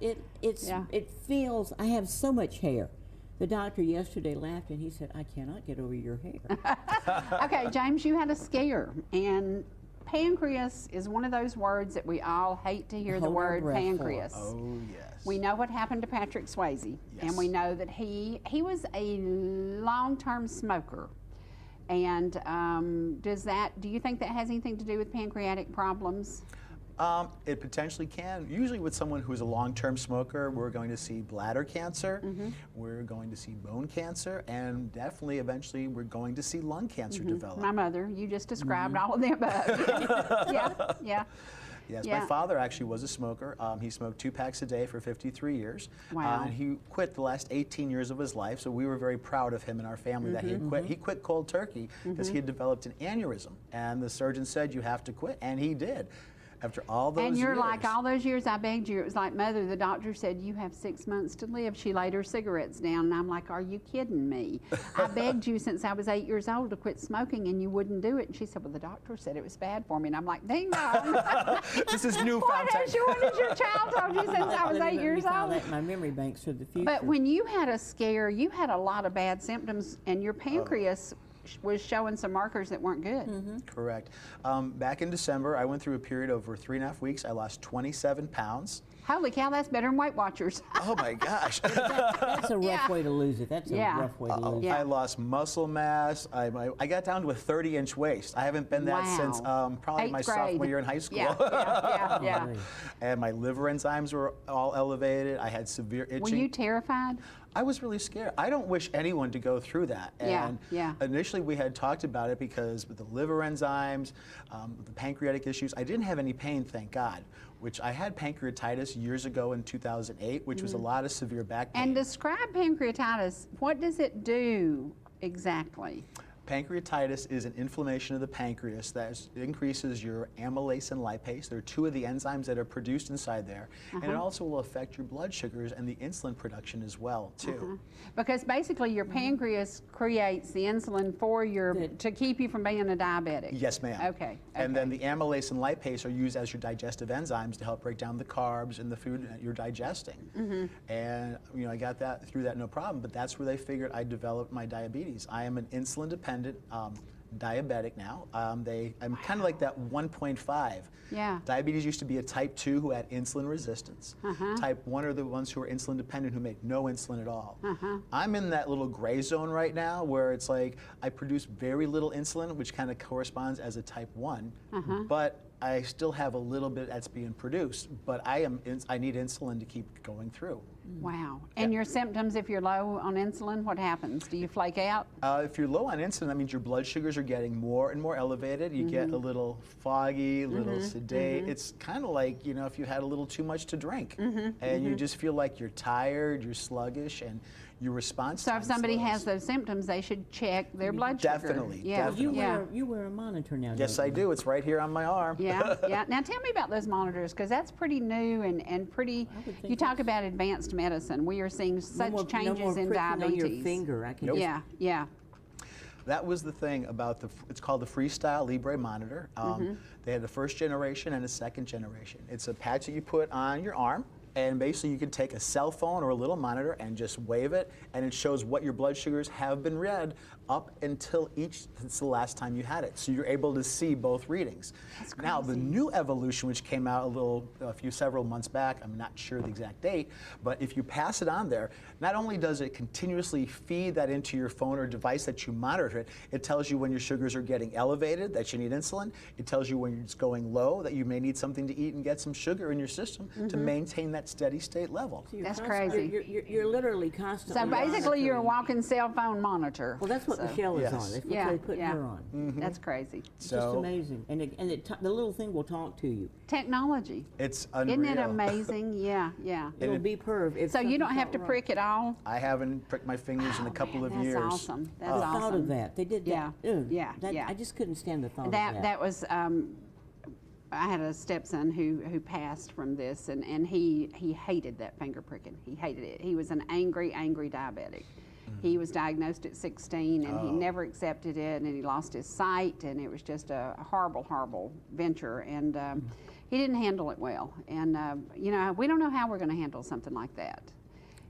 But it feels. I have so much hair. The doctor yesterday laughed and he said, I cannot get over your hair.
Okay, James, you had a scare, and pancreas is one of those words that we all hate to hear the
Hold our
word
breath for.
pancreas.
Oh, yes.
We know what happened to Patrick Swayze, and we know that he was a long-term smoker. And do you think that has anything to do with pancreatic problems?
It potentially can. Usually with someone who's a long-term smoker, we're going to see bladder cancer, we're going to see bone cancer, and definitely eventually we're going to see lung cancer develop.
My mother, you just described all of the above. Yeah.
Yes,
Yeah.
my father actually was a smoker. He smoked 2 packs a day for 53 years.
Wow.
And he quit the last 18 years of his life, so we were very proud of him and our family that he had quit. He quit cold turkey because he had developed an aneurysm, and the surgeon said, you have to quit, and he did. After all those years.
And you're like, all those years I begged you. It was like, Mother, the doctor said, you have 6 months to live. She laid her cigarettes down, and I'm like, are you kidding me? I begged you since I was 8 years old to quit smoking, and you wouldn't do it. And she said, well, the doctor said it was bad for me. And I'm like, ding dong.
This is newfound
What has your child told you since I was 8 years
File
old?
that in my memory banks for the future.
But when you had a scare, you had a lot of bad symptoms, and your pancreas was showing some markers that weren't good.
Correct. Back in December, I went through a period over 3.5 weeks. I lost 27 pounds.
Holy cow, that's better than Weight Watchers.
Oh my gosh.
That's a rough way to lose it. That's a
Yeah.
rough way to lose it.
I lost muscle mass. I got down to a 30-inch waist. I haven't been that
Wow.
since probably my
8th grade.
sophomore year in high school.
Yeah.
And my liver enzymes were all elevated. I had severe itching.
Were you terrified?
I was really scared. I don't wish anyone to go through that.
Yeah,
And
yeah.
initially we had talked about it because with the liver enzymes, the pancreatic issues, I didn't have any pain, thank God, which I had pancreatitis years ago in 2008, which was a lot of severe back pain.
And describe pancreatitis. What does it do exactly?
Pancreatitis is an inflammation of the pancreas that increases your amylase and lipase. There are 2 of the enzymes that are produced inside there. And it also will affect your blood sugars and the insulin production as well, too.
Because basically your pancreas creates the insulin for to keep you from being a diabetic.
Yes, ma'am.
Okay.
And then the amylase and lipase are used as your digestive enzymes to help break down the carbs in the food that you're digesting. And I got through that no problem, but that's where they figured I developed my diabetes. I am an insulin dependent diabetic now. I'm kind of like that 1.5.
Yeah.
Diabetes used to be a type 2 who had insulin resistance. Type 1 are the ones who are insulin dependent who make no insulin at all. I'm in that little gray zone right now where it's like I produce very little insulin, which kind of corresponds as a type 1, but I still have a little bit that's being produced, but I need insulin to keep going through.
Wow. And your symptoms, if you're low on insulin, what happens? Do you flake out?
If you're low on insulin, that means your blood sugars are getting more and more elevated. You get a little foggy, a little sedate. It's kind of like, if you had a little too much to drink. And you just feel like you're tired, you're sluggish, and your response
So
time
if somebody
slows.
has those symptoms, they should check their blood sugar.
Definitely,
Yeah.
definitely.
You wear a monitor now.
Yes,
don't
I
you?
do. It's right here on my arm.
Yeah. Now tell me about those monitors, because that's pretty new and pretty.
would think
You talk about advanced medicine. We are seeing such changes in diabetes.
On your finger. I can
Yeah.
That was the thing about it's called the Freestyle Libre monitor. They had the first generation and a second generation. It's a patch that you put on your arm, and basically you can take a cell phone or a little monitor and just wave it, and it shows what your blood sugars have been read up until since the last time you had it. So you're able to see both readings.
That's
Now, the
crazy.
new evolution, which came out several months back, I'm not sure the exact date, but if you pass it on there, not only does it continuously feed that into your phone or device that you monitor it, it tells you when your sugars are getting elevated, that you need insulin. It tells you when it's going low, that you may need something to eat and get some sugar in your system to maintain that steady state level.
So you're
That's
constantly-
crazy.
You're literally constantly.
So basically, you're a
monitoring.
walking cell phone monitor.
Well, that's what Michelle is
Yes.
on. That's what
Yeah,
they put
yeah.
her on.
That's crazy.
It's just amazing. And the little thing will talk to you.
Technology.
It's unreal.
Isn't it amazing? Yeah, yeah.
It'll be perv. If
So you don't
something's
have to
not
prick it all?
I haven't pricked my fingers in a couple
man,
of years.
That's awesome. That's
The
awesome.
thought of that. They did that.
Yeah,
Ugh,
yeah,
that,
yeah.
I just couldn't stand the thought
That
of
that was. I had a stepson who passed from this, and he hated that finger pricking. He hated it. He was an angry diabetic. He was diagnosed at 16, and he never accepted it, and he lost his sight, and it was just a horrible venture, and he didn't handle it well. And you know, we don't know how we're going to handle something like that.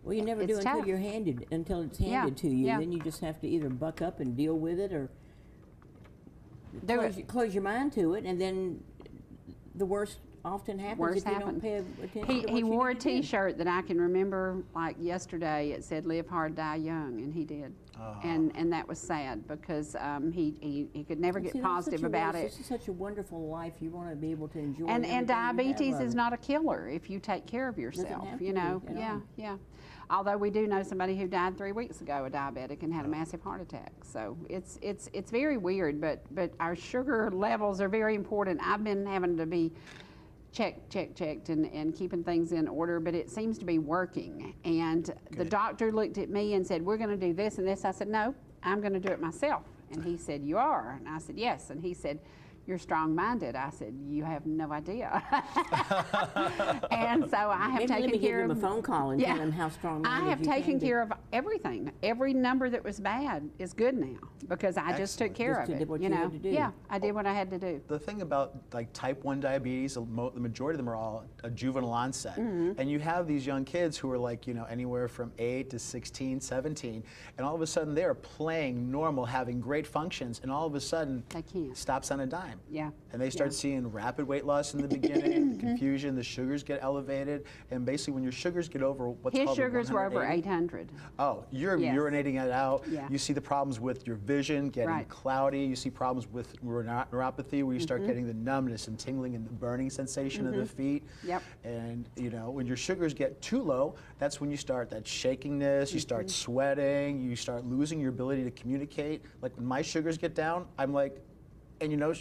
Well, you never
It's
do until
tough.
you're until it's
Yeah,
handed to you.
yeah.
Then you just have to either buck up and deal with it, or
There-
close your mind to it, and then the worst often happens
Worst
if you
happened.
don't pay attention to what
He
you
wore a
need to do.
T-shirt that I can remember like yesterday. It said "Live hard, die young," and he did. And that was sad because he could never
See,
get
that's
positive
such a
about
waste.
it.
This is such a wonderful life. You want to be able to enjoy.
And
everything you have
diabetes
of
is
it.
not a killer if you take care of yourself.
have
You
to
know,
be at
yeah,
all.
yeah. Although we do know somebody who died 3 weeks ago, a diabetic, and had a massive heart attack. So it's very weird. But our sugar levels are very important. I've been having to be checked and keeping things in order, but it seems to be working. And the doctor looked at me and said, "We're going to do this and this." I said, "No, I'm going to do it myself." And he said, "You are?" And I said, "Yes." And he said, "You're strong-minded." I said, "You have no idea." And so I have
Maybe
taken
let me give
care
him
of
a phone call and tell him how strong-minded
I have
you
taken
can be.
care of everything. Every number that was bad is good now because I just took
Excellent.
care
Just
of it.
did what you
know,
had to do.
yeah, I did what I had to do.
The thing about like type 1 diabetes, the majority of them are all a juvenile onset. And you have these young kids who are like, you know, anywhere from 8 to 16, 17, and all of a sudden they're playing normal, having great functions, and all of a sudden
They can't.
stops on a dime.
Yeah.
And they start seeing rapid weight loss in the beginning, the confusion, the sugars get elevated, and basically when your sugars get over what's
His
called the
sugars were over
180,
800.
Oh, you're
Yes.
urinating it out.
Yeah.
You see the problems with your vision getting
Right.
cloudy. You see problems with neuropathy where you start getting the numbness and tingling and the burning sensation of the feet.
Yep.
And you know, when your sugars get too low, that's when you start that shakiness, you start sweating, you start losing your ability to communicate. Like when my sugars get down, I'm like, and you know,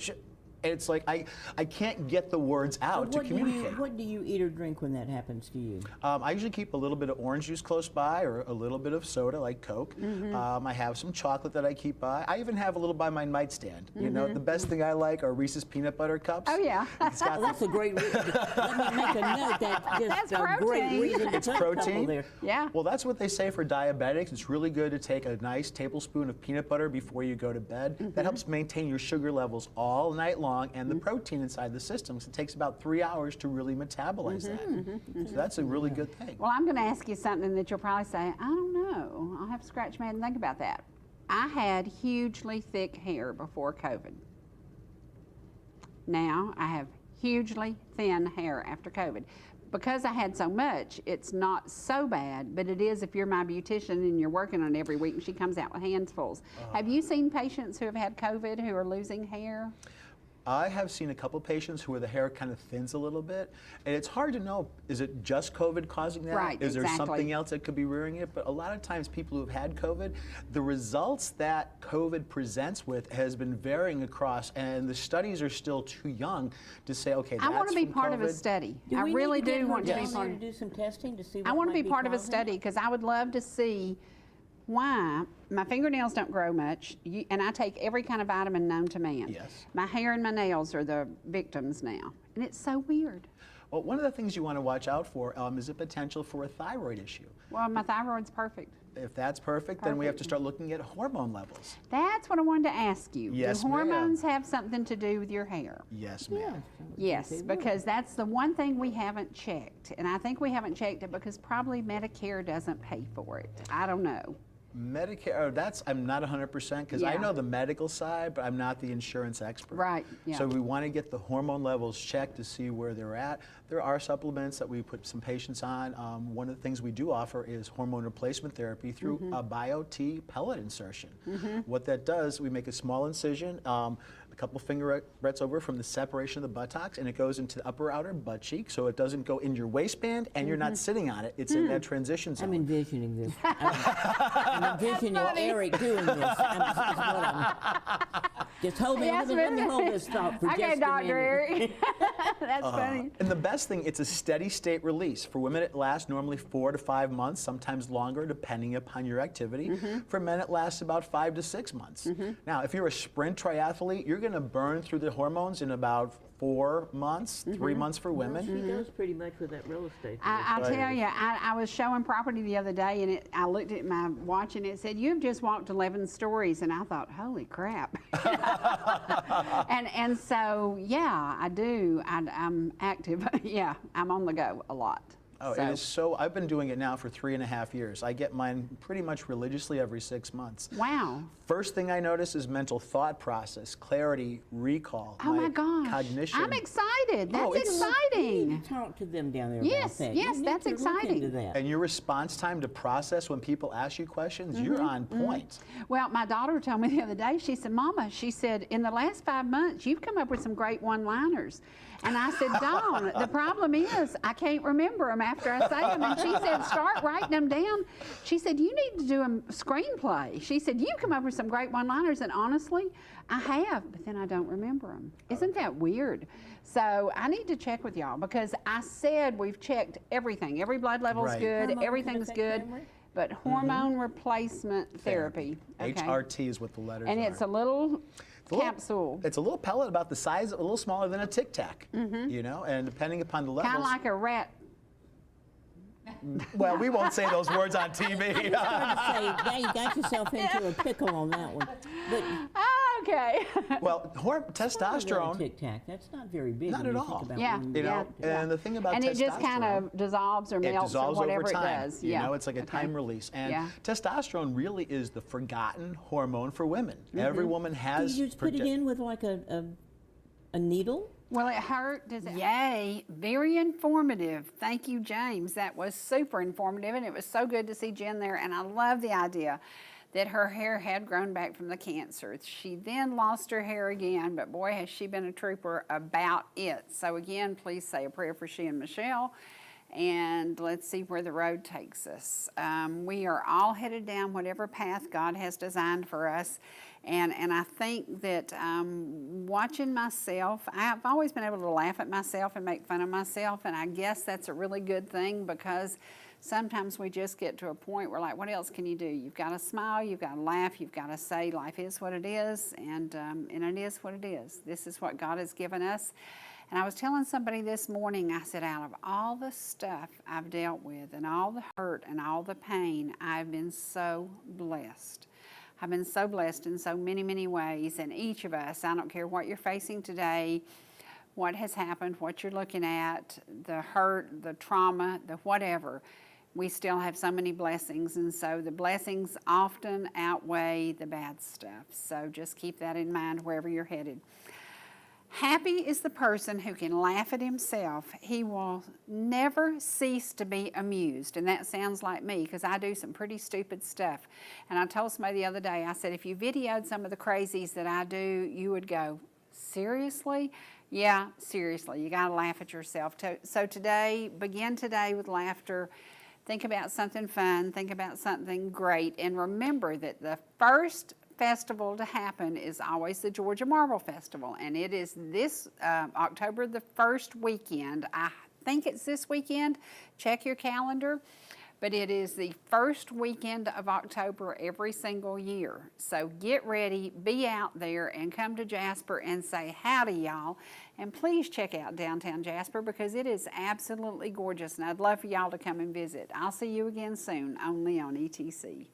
and it's like I can't get the words out to communicate.
What do you eat or drink when that happens to you?
I usually keep a little bit of orange juice close by or a little bit of soda like Coke. I have some chocolate that I keep by. I even have a little by my nightstand. You know, the best thing I like are Reese's peanut butter cups.
Oh, yeah.
It's got
That's a great reason. Let me make a note. That's just
That's
a great
protein.
reason to
It's
put a couple
protein.
there.
Yeah.
Well, that's what they say for diabetics. It's really good to take a nice tablespoon of peanut butter before you go to bed. That helps maintain your sugar levels all night long and the protein inside the system. So it takes about 3 hours to really metabolize that. So that's a really good thing.
Well, I'm going to ask you something that you'll probably say, I don't know. I'll have to scratch my head and think about that. I had hugely thick hair before COVID. Now I have hugely thin hair after COVID. Because I had so much, it's not so bad, but it is if you're my beautician and you're working on it every week and she comes out with handfuls. Have you seen patients who have had COVID who are losing hair?
I have seen a couple patients where the hair kind of thins a little bit, and it's hard to know, is it just COVID causing that?
Right,
Is there
exactly.
something else that could be rearing it? But a lot of times people who have had COVID, the results that COVID presents with has been varying across, and the studies are still too young to say, okay, that's
I want to be
from
part of a
COVID.
study.
Do
I
we
really
need to get
do
her
want to
down
be part
there
of
to do some testing to see what
I want to
might
be part of a
causing
study
it?
because I would love to see why my fingernails don't grow much, and I take every kind of vitamin known to man.
Yes.
My hair and my nails are the victims now, and it's so weird.
Well, one of the things you want to watch out for is the potential for a thyroid issue.
Well, my thyroid's perfect.
If that's perfect, then we have to start looking at hormone levels.
That's what I wanted to ask you.
Yes,
Do
ma'am.
hormones have something to do with your hair?
Yes, ma'am.
Yes, because that's the one thing we haven't checked, and I think we haven't checked it because probably Medicare doesn't pay for it. I don't know.
Medicare, I'm not 100% because I know the medical side, but I'm not the insurance expert.
Right, yeah.
So we want to get the hormone levels checked to see where they're at. There are supplements that we put some patients on. One of the things we do offer is hormone replacement therapy through a BioT pellet insertion. What that does, we make a small incision, a couple finger breadths over from the separation of the buttocks, and it goes into the upper outer butt cheek, so it doesn't go in your waistband, and you're not sitting on it. It's in that transition zone.
I'm envisioning this. I'm envisioning Eric doing this. Just hold me. Let me hold this thought for just a minute.
Okay, Dr. Eric. That's funny.
And the best thing, it's a steady state release. For women, it lasts normally 4 to 5 months, sometimes longer, depending upon your activity. For men, it lasts about 5 to 6 months. Now, if you're a sprint triathlete, you're going to burn through the hormones in about 4 months, 3 months for women.
She goes pretty much with that real estate.
I'll tell you, I was showing property the other day, and I looked at my watch, and it said, "You've just walked 11 stories," and I thought, "Holy crap!" and so, yeah, I do. I'm active. Yeah, I'm on the go a lot.
Oh, it is so. I've been doing it now for 3.5 years. I get mine pretty much religiously every 6 months.
Wow.
First thing I notice is mental thought process, clarity, recall.
Oh my gosh.
Cognition.
I'm excited. That's exciting.
You talk to them down there
Yes,
about that.
yes, that's exciting.
And your response time to process when people ask you questions, you're on point.
Well, my daughter told me the other day, she said, "Mama," she said, "in the last 5 months, you've come up with some great one-liners." And I said, "Dawn, the problem is I can't remember them after I say them." And she said, "Start writing them down." She said, "You need to do a screenplay." She said, "You come up with some great one-liners." And honestly, I have, but then I don't remember them. Isn't that weird? So I need to check with y'all because I said we've checked everything. Every blood level's good, everything's good. But hormone replacement therapy. Okay.
HRT is what the letters
and
are.
it's a little capsule.
It's a little pellet about the size, a little smaller than a Tic Tac, you know, and depending upon the levels.
Kind of like a rat.
Well, we won't say those words on TV.
Now you got yourself into a pickle on that one. But
okay.
Well, testosterone.
Tic Tac. That's not very big.
Not at all.
Yeah.
You know, and the thing about
and
testosterone.
it just kind of dissolves or melts or whatever
over time.
it does.
You know, it's like a time release. And testosterone really is the forgotten hormone for women. Every woman has.
Do you just put it in with like a needle?
Will it hurt? Does it? Yay, very informative. Thank you, James. That was super informative, and it was so good to see Jen there. And I love the idea that her hair had grown back from the cancer. She then lost her hair again, but boy, has she been a trooper about it. So again, please say a prayer for she and Michelle, and let's see where the road takes us. We are all headed down whatever path God has designed for us. And I think that watching myself, I've always been able to laugh at myself and make fun of myself, and I guess that's a really good thing because sometimes we just get to a point where, like, what else can you do? You've got to smile, you've got to laugh, you've got to say life is what it is, and it is what it is. This is what God has given us. And I was telling somebody this morning, I said, out of all the stuff I've dealt with and all the hurt and all the pain, I've been so blessed. I've been so blessed in so many, many ways, and each of us, I don't care what you're facing today, what has happened, what you're looking at, the hurt, the trauma, the whatever, we still have so many blessings, and so the blessings often outweigh the bad stuff. So just keep that in mind wherever you're headed. Happy is the person who can laugh at himself. He will never cease to be amused. And that sounds like me because I do some pretty stupid stuff. And I told somebody the other day, I said, if you videoed some of the crazies that I do, you would go, seriously? Yeah, seriously. You got to laugh at yourself. So today, begin today with laughter. Think about something fun. Think about something great. And remember that the first festival to happen is always the Georgia Marble Festival, and it is this October the 1st weekend. I think it's this weekend. Check your calendar. But it is the first weekend of October every single year. So get ready, be out there, and come to Jasper and say howdy, y'all. And please check out downtown Jasper because it is absolutely gorgeous, and I'd love for y'all to come and visit. I'll see you again soon, only on ETC.